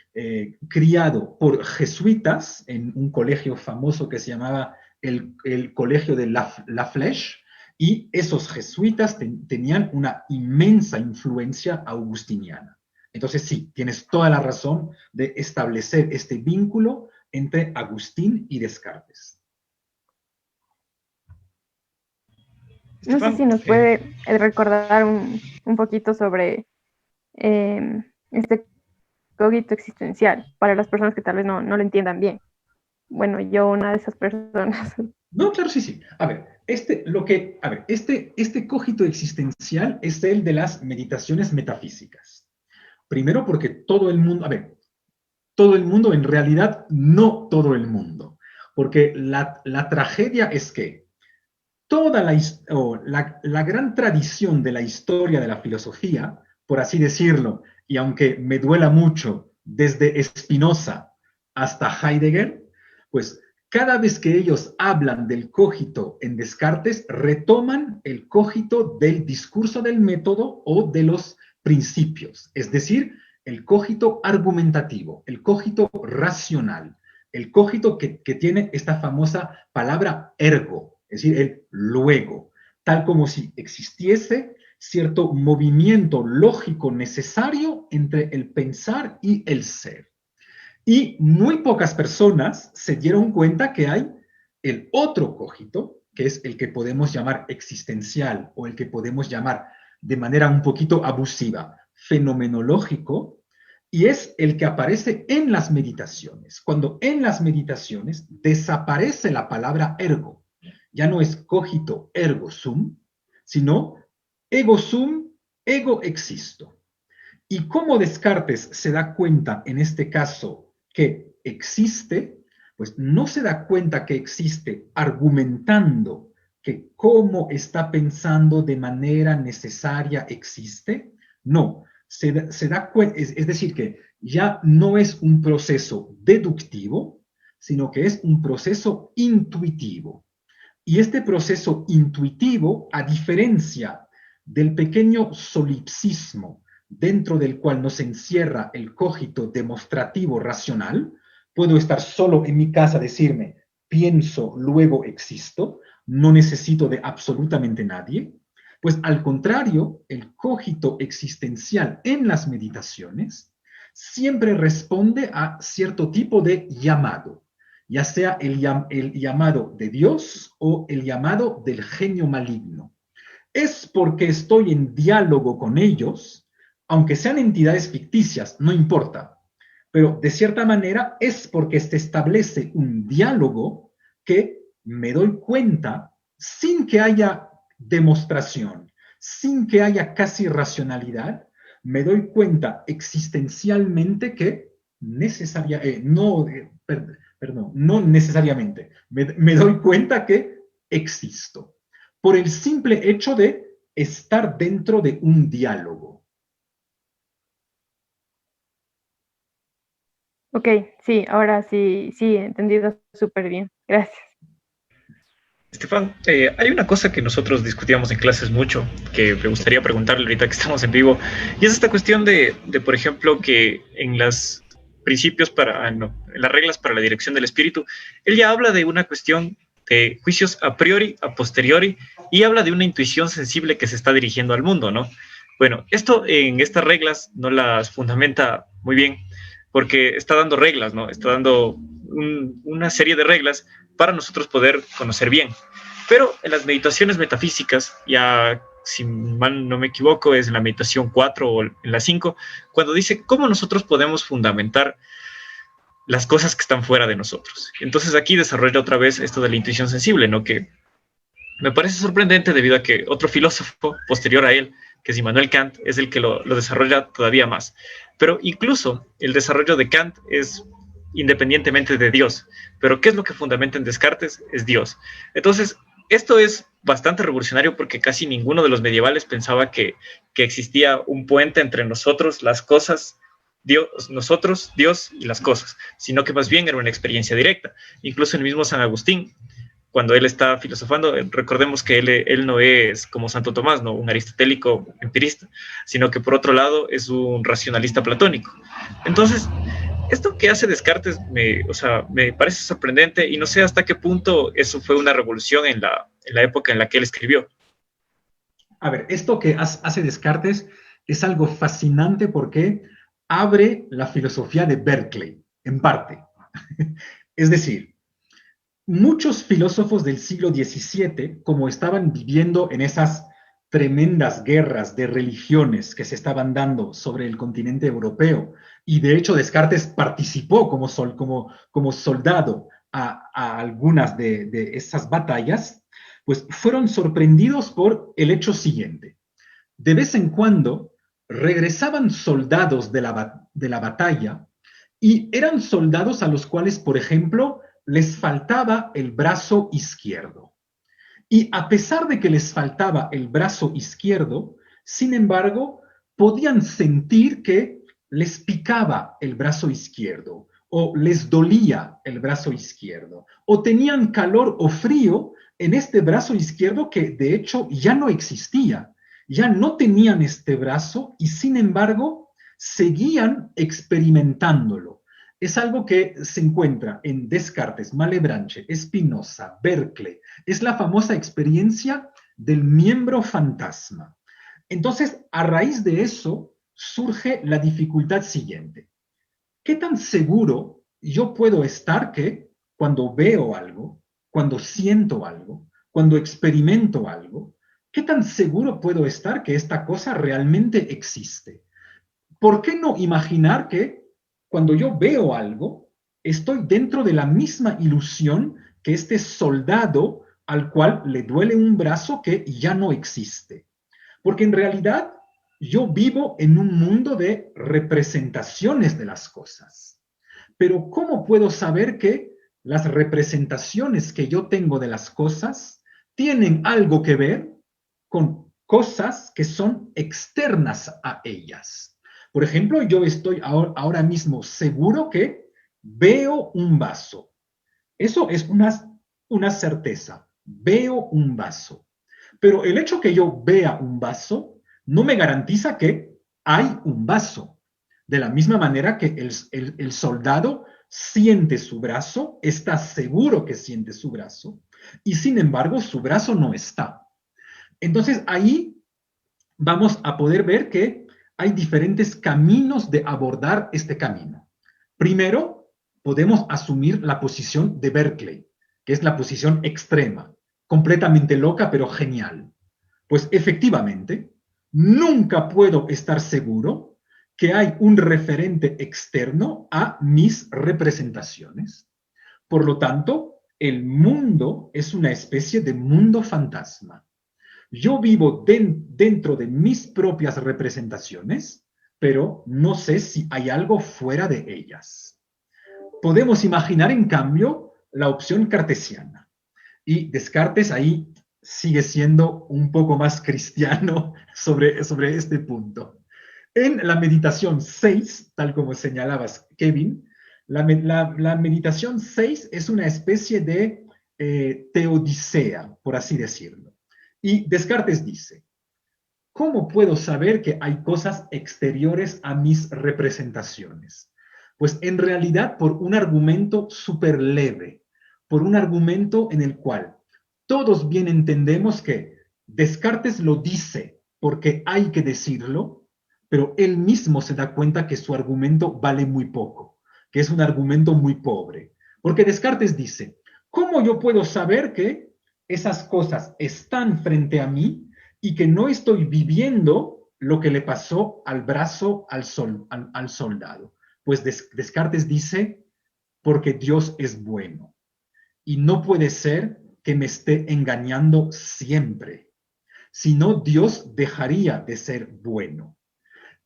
Speaker 2: criado por jesuitas en un colegio famoso que se llamaba el Colegio de La Flèche, y esos jesuitas tenían una inmensa influencia agustiniana. Entonces sí, tienes toda la razón de establecer este vínculo entre Agustín y Descartes.
Speaker 1: No sé si nos puede recordar un poquito sobre este cogito existencial para las personas que tal vez no lo entiendan bien. Bueno, yo una de esas personas.
Speaker 2: No, claro, sí, sí. A ver, este cogito existencial es el de las meditaciones metafísicas. Primero porque todo el mundo, todo el mundo, en realidad no todo el mundo, porque la tragedia es que toda la gran tradición de la historia de la filosofía, por así decirlo, y aunque me duela mucho, desde Spinoza hasta Heidegger, pues cada vez que ellos hablan del cogito en Descartes, retoman el cogito del discurso del método o de los principios, es decir, el cogito argumentativo, el cogito racional, el cogito que tiene esta famosa palabra ergo, es decir, el luego, tal como si existiese cierto movimiento lógico necesario entre el pensar y el ser. Y muy pocas personas se dieron cuenta que hay el otro cogito, que es el que podemos llamar existencial o el que podemos llamar de manera un poquito abusiva fenomenológico, y es el que aparece en las meditaciones. Cuando en las meditaciones desaparece la palabra ergo, ya no es cogito ergo sum, sino ego sum, ego existo. Y cómo Descartes se da cuenta en este caso que existe, pues no se da cuenta que existe argumentando que cómo está pensando de manera necesaria existe, no, se da cuenta, es decir, que ya no es un proceso deductivo, sino que es un proceso intuitivo. Y este proceso intuitivo, a diferencia del pequeño solipsismo dentro del cual nos encierra el cogito demostrativo racional, puedo estar solo en mi casa, decirme, pienso, luego existo, no necesito de absolutamente nadie. Pues al contrario, el cogito existencial en las meditaciones siempre responde a cierto tipo de llamado, ya sea el llamado de Dios o el llamado del genio maligno. Es porque estoy en diálogo con ellos, aunque sean entidades ficticias, no importa, pero de cierta manera es porque se establece un diálogo que me doy cuenta sin que haya demostración, sin que haya casi racionalidad, me doy cuenta existencialmente que no necesariamente, me doy cuenta que existo, por el simple hecho de estar dentro de un diálogo.
Speaker 1: Ok, sí, ahora sí, he entendido súper bien. Gracias.
Speaker 3: Estefan, hay una cosa que nosotros discutíamos en clases mucho, que me gustaría preguntarle ahorita que estamos en vivo, y es esta cuestión de por ejemplo, que en los principios en las reglas para la dirección del espíritu, él ya habla de una cuestión de juicios a priori, a posteriori, y habla de una intuición sensible que se está dirigiendo al mundo, ¿no? Bueno, esto en estas reglas no las fundamenta muy bien, porque está dando reglas, ¿no? Está dando una serie de reglas para nosotros poder conocer bien. Pero en las meditaciones metafísicas, ya si mal no me equivoco, es en la meditación 4 o en la 5, cuando dice cómo nosotros podemos fundamentar las cosas que están fuera de nosotros. Entonces aquí desarrolla otra vez esto de la intuición sensible, ¿no? Que me parece sorprendente debido a que otro filósofo posterior a él, que es Immanuel Kant, es el que lo desarrolla todavía más. Pero incluso el desarrollo de Kant es independientemente de Dios. Pero ¿qué es lo que fundamenta en Descartes? Es Dios. Entonces, esto es bastante revolucionario porque casi ninguno de los medievales pensaba que existía un puente entre nosotros, las cosas, Dios, nosotros, Dios y las cosas, sino que más bien era una experiencia directa. Incluso el mismo San Agustín, cuando él está filosofando, recordemos que él no es como Santo Tomás, ¿no? Un aristotélico empirista, sino que por otro lado es un racionalista platónico. Entonces, esto que hace Descartes me parece sorprendente y no sé hasta qué punto eso fue una revolución en la época en la que él escribió.
Speaker 2: A ver, esto que hace Descartes es algo fascinante porque abre la filosofía de Berkeley, en parte. Es decir, muchos filósofos del siglo XVII, como estaban viviendo en esas tremendas guerras de religiones que se estaban dando sobre el continente europeo, y de hecho Descartes participó como soldado a algunas de esas batallas, pues fueron sorprendidos por el hecho siguiente. De vez en cuando regresaban soldados de la batalla y eran soldados a los cuales, por ejemplo, les faltaba el brazo izquierdo. Y a pesar de que les faltaba el brazo izquierdo, sin embargo, podían sentir que les picaba el brazo izquierdo, o les dolía el brazo izquierdo, o tenían calor o frío en este brazo izquierdo que de hecho ya no existía. Ya no tenían este brazo y sin embargo seguían experimentándolo. Es algo que se encuentra en Descartes, Malebranche, Spinoza, Berkeley. Es la famosa experiencia del miembro fantasma. Entonces, a raíz de eso, surge la dificultad siguiente. ¿Qué tan seguro yo puedo estar que cuando veo algo, cuando siento algo, cuando experimento algo, qué tan seguro puedo estar que esta cosa realmente existe? ¿Por qué no imaginar que cuando yo veo algo, estoy dentro de la misma ilusión que este soldado al cual le duele un brazo que ya no existe? Porque en realidad yo vivo en un mundo de representaciones de las cosas. Pero ¿cómo puedo saber que las representaciones que yo tengo de las cosas tienen algo que ver con cosas que son externas a ellas? Por ejemplo, yo estoy ahora mismo seguro que veo un vaso. Eso es una certeza. Veo un vaso. Pero el hecho que yo vea un vaso no me garantiza que hay un vaso. De la misma manera que el soldado siente su brazo, está seguro que siente su brazo, y sin embargo su brazo no está. Entonces ahí vamos a poder ver que hay diferentes caminos de abordar este camino. Primero, podemos asumir la posición de Berkeley, que es la posición extrema, completamente loca pero genial. Pues efectivamente, nunca puedo estar seguro que hay un referente externo a mis representaciones. Por lo tanto, el mundo es una especie de mundo fantasma. Yo vivo dentro de mis propias representaciones, pero no sé si hay algo fuera de ellas. Podemos imaginar, en cambio, la opción cartesiana. Y Descartes ahí sigue siendo un poco más cristiano sobre este punto. En la meditación 6, tal como señalabas, Kevin, la meditación 6 es una especie de teodicea, por así decirlo. Y Descartes dice, ¿cómo puedo saber que hay cosas exteriores a mis representaciones? Pues en realidad por un argumento súper leve, por un argumento en el cual todos bien entendemos que Descartes lo dice porque hay que decirlo, pero él mismo se da cuenta que su argumento vale muy poco, que es un argumento muy pobre. Porque Descartes dice, ¿cómo yo puedo saber que esas cosas están frente a mí y que no estoy viviendo lo que le pasó al brazo al soldado? Pues Descartes dice, porque Dios es bueno y no puede ser que me esté engañando siempre, sino Dios dejaría de ser bueno.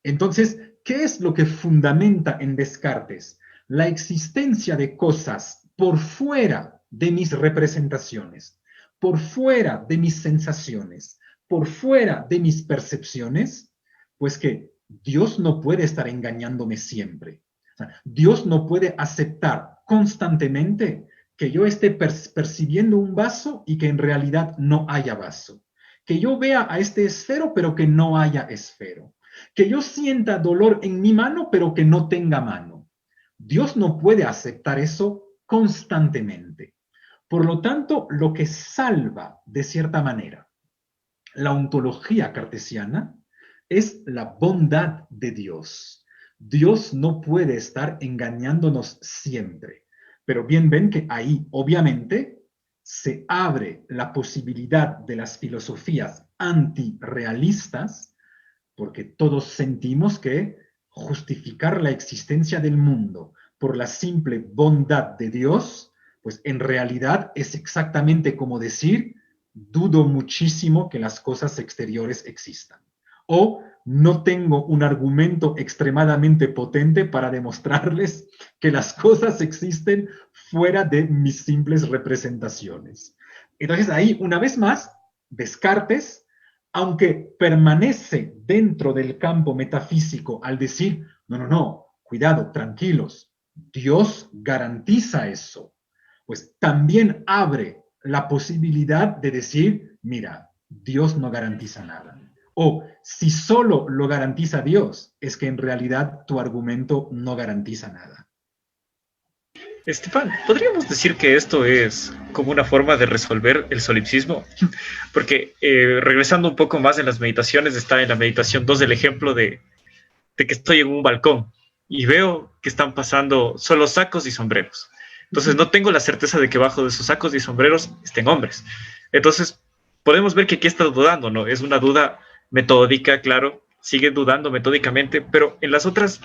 Speaker 2: Entonces, ¿qué es lo que fundamenta en Descartes? La existencia de cosas por fuera de mis representaciones, por fuera de mis sensaciones, por fuera de mis percepciones, pues que Dios no puede estar engañándome siempre. O sea, Dios no puede aceptar constantemente que yo esté percibiendo un vaso y que en realidad no haya vaso. Que yo vea a este esfero, pero que no haya esfero. Que yo sienta dolor en mi mano, pero que no tenga mano. Dios no puede aceptar eso constantemente. Por lo tanto, lo que salva, de cierta manera, la ontología cartesiana es la bondad de Dios. Dios no puede estar engañándonos siempre. Pero bien ven que ahí, obviamente, se abre la posibilidad de las filosofías antirrealistas, porque todos sentimos que justificar la existencia del mundo por la simple bondad de Dios, pues en realidad es exactamente como decir, dudo muchísimo que las cosas exteriores existan. O no tengo un argumento extremadamente potente para demostrarles que las cosas existen fuera de mis simples representaciones. Entonces ahí, una vez más, Descartes, aunque permanece dentro del campo metafísico al decir, no, no, no, cuidado, tranquilos, Dios garantiza eso, pues también abre la posibilidad de decir, mira, Dios no garantiza nada. O si solo lo garantiza Dios, es que en realidad tu argumento no garantiza nada.
Speaker 3: Esteban, ¿podríamos decir que esto es como una forma de resolver el solipsismo? Porque regresando un poco más en las meditaciones, está en la meditación 2 el ejemplo de que estoy en un balcón y veo que están pasando solo sacos y sombreros. Entonces no tengo la certeza de que bajo de esos sacos y sombreros estén hombres. Entonces podemos ver que aquí está dudando, ¿no? Es una duda metódica, claro, sigue dudando metódicamente, pero en las otras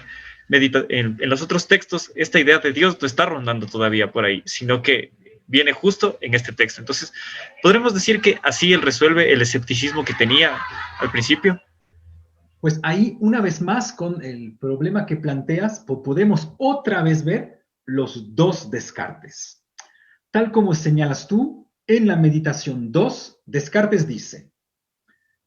Speaker 3: en los otros textos esta idea de Dios no está rondando todavía por ahí, sino que viene justo en este texto. Entonces, ¿podremos decir que así él resuelve el escepticismo que tenía al principio?
Speaker 2: Pues ahí, una vez más, con el problema que planteas, podemos otra vez ver los dos Descartes. Tal como señalas tú, en la meditación 2, Descartes dice,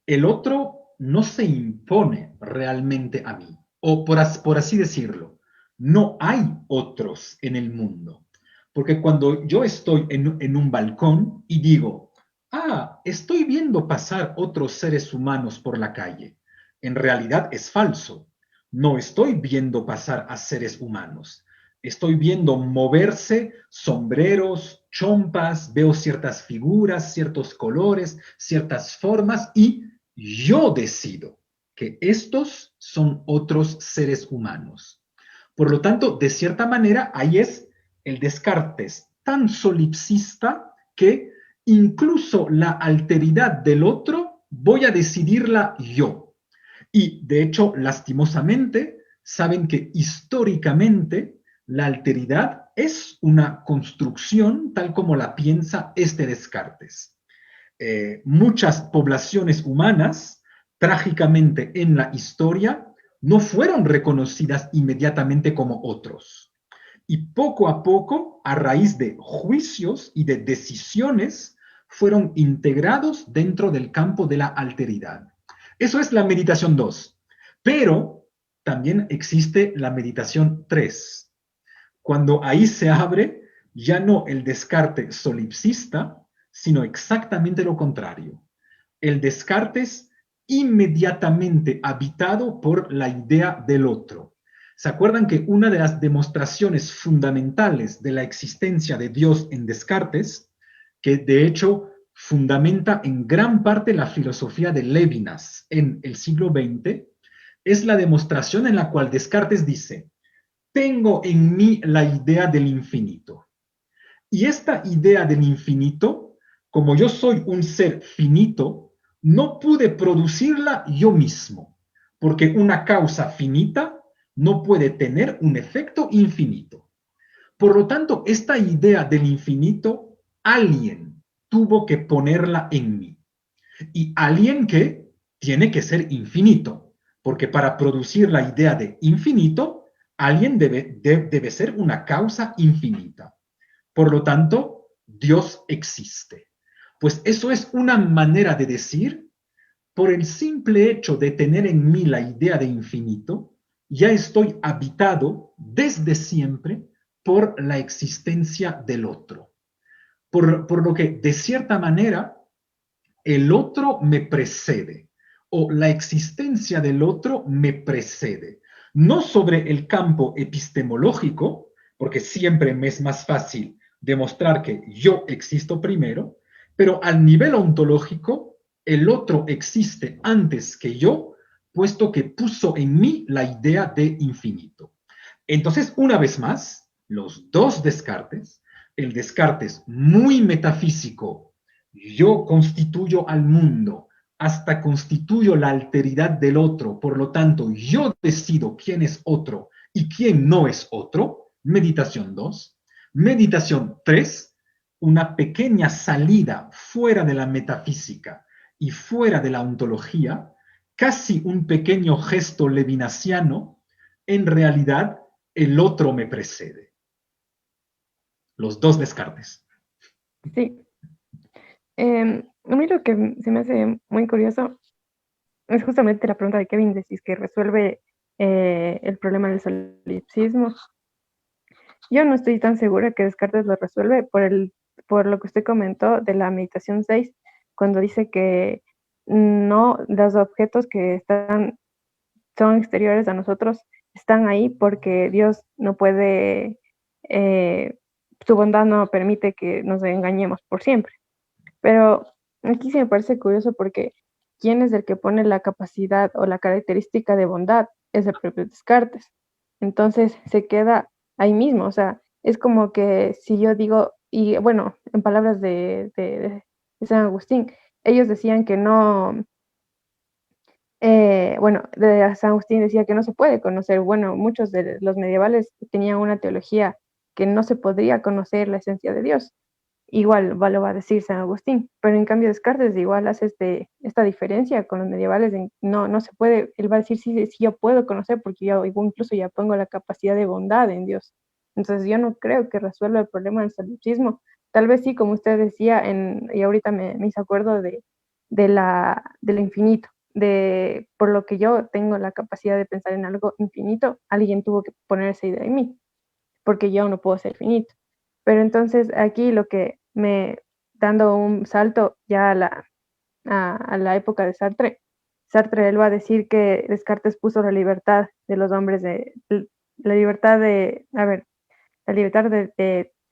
Speaker 2: el otro no se impone realmente a mí, o por así decirlo, no hay otros en el mundo. Porque cuando yo estoy en un balcón y digo, estoy viendo pasar otros seres humanos por la calle, en realidad es falso. No estoy viendo pasar a seres humanos. Estoy viendo moverse sombreros, chompas, veo ciertas figuras, ciertos colores, ciertas formas y yo decido que estos son otros seres humanos. Por lo tanto, de cierta manera, ahí es el Descartes tan solipsista que incluso la alteridad del otro voy a decidirla yo. Y de hecho, lastimosamente, saben que históricamente la alteridad es una construcción tal como la piensa este Descartes. Muchas poblaciones humanas, trágicamente en la historia, no fueron reconocidas inmediatamente como otros. Y poco a poco, a raíz de juicios y de decisiones, fueron integrados dentro del campo de la alteridad. Eso es la meditación 2. Pero también existe la meditación 3. Cuando ahí se abre ya no el Descartes solipsista, sino exactamente lo contrario. El Descartes inmediatamente habitado por la idea del otro. ¿Se acuerdan que una de las demostraciones fundamentales de la existencia de Dios en Descartes, que de hecho fundamenta en gran parte la filosofía de Levinas en el siglo XX, es la demostración en la cual Descartes dice, tengo en mí la idea del infinito. Y esta idea del infinito, como yo soy un ser finito, no pude producirla yo mismo, porque una causa finita no puede tener un efecto infinito. Por lo tanto, esta idea del infinito, alguien tuvo que ponerla en mí. Y alguien que tiene que ser infinito, porque para producir la idea de infinito, alguien debe ser una causa infinita. Por lo tanto, Dios existe. Pues eso es una manera de decir, por el simple hecho de tener en mí la idea de infinito, ya estoy habitado desde siempre por la existencia del otro. Por lo que, de cierta manera, el otro me precede, o la existencia del otro me precede. No sobre el campo epistemológico, porque siempre me es más fácil demostrar que yo existo primero, pero al nivel ontológico, el otro existe antes que yo, puesto que puso en mí la idea de infinito. Entonces, una vez más, los dos Descartes, el Descartes muy metafísico, yo constituyo al mundo, hasta constituyo la alteridad del otro, por lo tanto, yo decido quién es otro y quién no es otro, meditación 2. Meditación 3, una pequeña salida fuera de la metafísica y fuera de la ontología, casi un pequeño gesto levinasiano, en realidad el otro me precede. Los dos Descartes.
Speaker 1: Sí. A mí lo que se me hace muy curioso es justamente la pregunta de Kevin, de si es que resuelve el problema del solipsismo. Yo no estoy tan segura que Descartes lo resuelve por lo que usted comentó de la meditación 6, cuando dice que no, los objetos que son exteriores a nosotros están ahí porque Dios no puede, su bondad no permite que nos engañemos por siempre. Pero aquí sí me parece curioso porque ¿quién es el que pone la capacidad o la característica de bondad? Es el propio Descartes. Entonces se queda ahí mismo, o sea, es como que si yo digo, y bueno, en palabras de San Agustín, ellos decían que no, bueno, de San Agustín decía que no se puede conocer, bueno, muchos de los medievales tenían una teología que no se podría conocer la esencia de Dios. Igual lo va a decir San Agustín, pero en cambio Descartes igual hace esta diferencia con los medievales, no se puede, él va a decir sí, yo puedo conocer porque yo incluso ya pongo la capacidad de bondad en Dios. Entonces yo no creo que resuelva el problema del solipsismo. Tal vez sí, como usted decía, y ahorita me hizo acuerdo del infinito, por lo que yo tengo la capacidad de pensar en algo infinito, alguien tuvo que poner esa idea en mí, porque yo no puedo ser finito. Pero entonces aquí dando un salto ya a la época de Sartre, él va a decir que Descartes puso la libertad de los hombres, la libertad de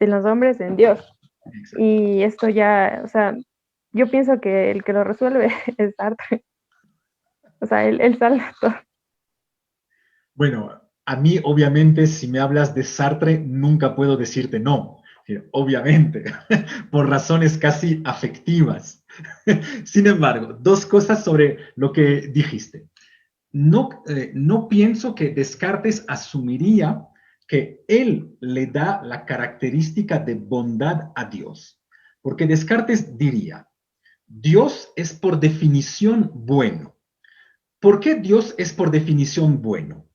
Speaker 1: los hombres en Dios. Exacto. Y esto ya, o sea, yo pienso que el que lo resuelve es Sartre. O sea, él salva todo.
Speaker 2: Bueno, a mí obviamente si me hablas de Sartre nunca puedo decirte no. Obviamente, por razones casi afectivas. Sin embargo, dos cosas sobre lo que dijiste. No pienso que Descartes asumiría que él le da la característica de bondad a Dios. Porque Descartes diría, Dios es por definición bueno. ¿Por qué Dios es por definición bueno?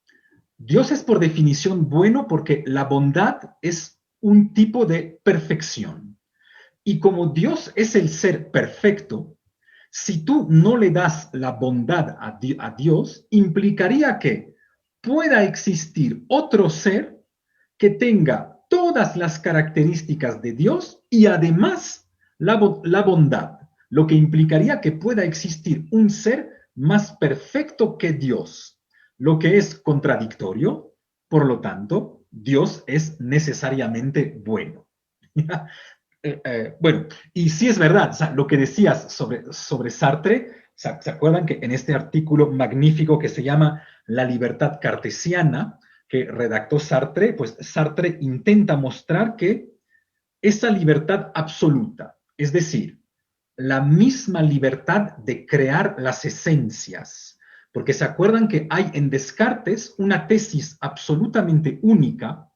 Speaker 2: Dios es por definición bueno porque la bondad es un tipo de perfección. Y como Dios es el ser perfecto, si tú no le das la bondad a Dios, implicaría que pueda existir otro ser que tenga todas las características de Dios y además la bondad, lo que implicaría que pueda existir un ser más perfecto que Dios, lo que es contradictorio. Por lo tanto, Dios es necesariamente bueno. Bueno, y sí es verdad, o sea, lo que decías sobre Sartre, ¿se acuerdan que en este artículo magnífico que se llama La libertad cartesiana, que redactó Sartre, pues Sartre intenta mostrar que esa libertad absoluta, es decir, la misma libertad de crear las esencias, porque se acuerdan que hay en Descartes una tesis absolutamente única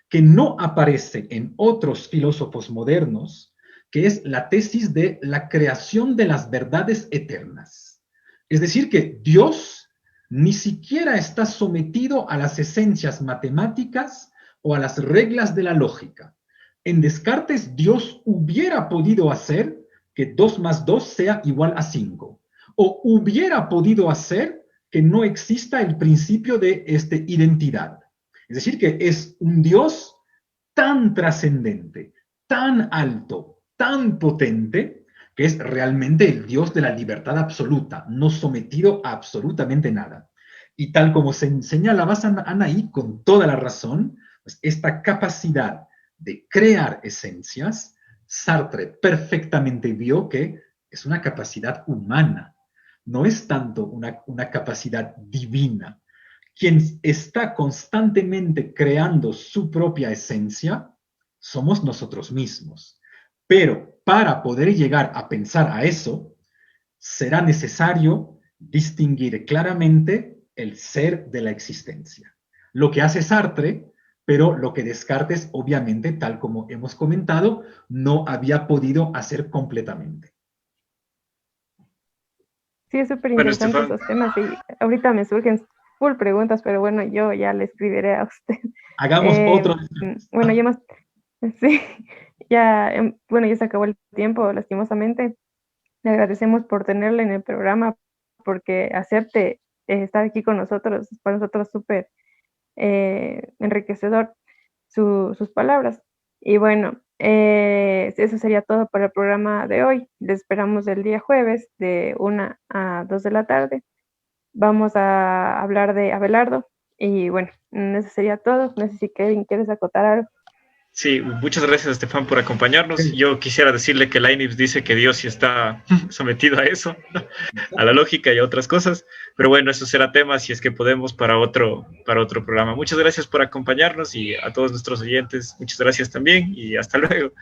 Speaker 2: que no aparece en otros filósofos modernos, que es la tesis de la creación de las verdades eternas. Es decir, que Dios ni siquiera está sometido a las esencias matemáticas o a las reglas de la lógica. En Descartes, Dios hubiera podido hacer que 2 más 2 sea igual a 5. o hubiera podido hacer que no exista el principio de identidad. Es decir, que es un Dios tan trascendente, tan alto, tan potente, que es realmente el Dios de la libertad absoluta, no sometido a absolutamente nada. Y tal como se señalaba Anaí, con toda la razón, pues esta capacidad de crear esencias, Sartre perfectamente vio que es una capacidad humana, no es tanto una capacidad divina. Quien está constantemente creando su propia esencia somos nosotros mismos. Pero para poder llegar a pensar a eso, será necesario distinguir claramente el ser de la existencia. Lo que hace Sartre, pero lo que Descartes, obviamente, tal como hemos comentado, no había podido hacer completamente.
Speaker 1: Sí, es súper
Speaker 3: Bueno,
Speaker 1: interesante
Speaker 3: Estefan,
Speaker 1: esos temas y ahorita me surgen full preguntas, pero bueno, yo ya le escribiré a usted.
Speaker 2: Hagamos otro.
Speaker 1: Bueno, ya más, sí, ya, bueno, ya se acabó el tiempo, lastimosamente. Le agradecemos por tenerle en el programa, porque hacerte estar aquí con nosotros, es para nosotros súper enriquecedor sus palabras. Y bueno, eso sería todo para el programa de hoy. Les esperamos el día jueves de 1 a 2 de la tarde. Vamos a hablar de Abelardo. Y bueno, eso sería todo. No sé si Kevin quieres acotar algo.
Speaker 3: sí, muchas gracias, Estefan, por acompañarnos. Yo quisiera decirle que Leibniz dice que Dios sí está sometido a eso, a la lógica y a otras cosas, pero bueno, eso será tema si es que podemos para otro programa. Muchas gracias por acompañarnos y a todos nuestros oyentes, muchas gracias también y hasta luego.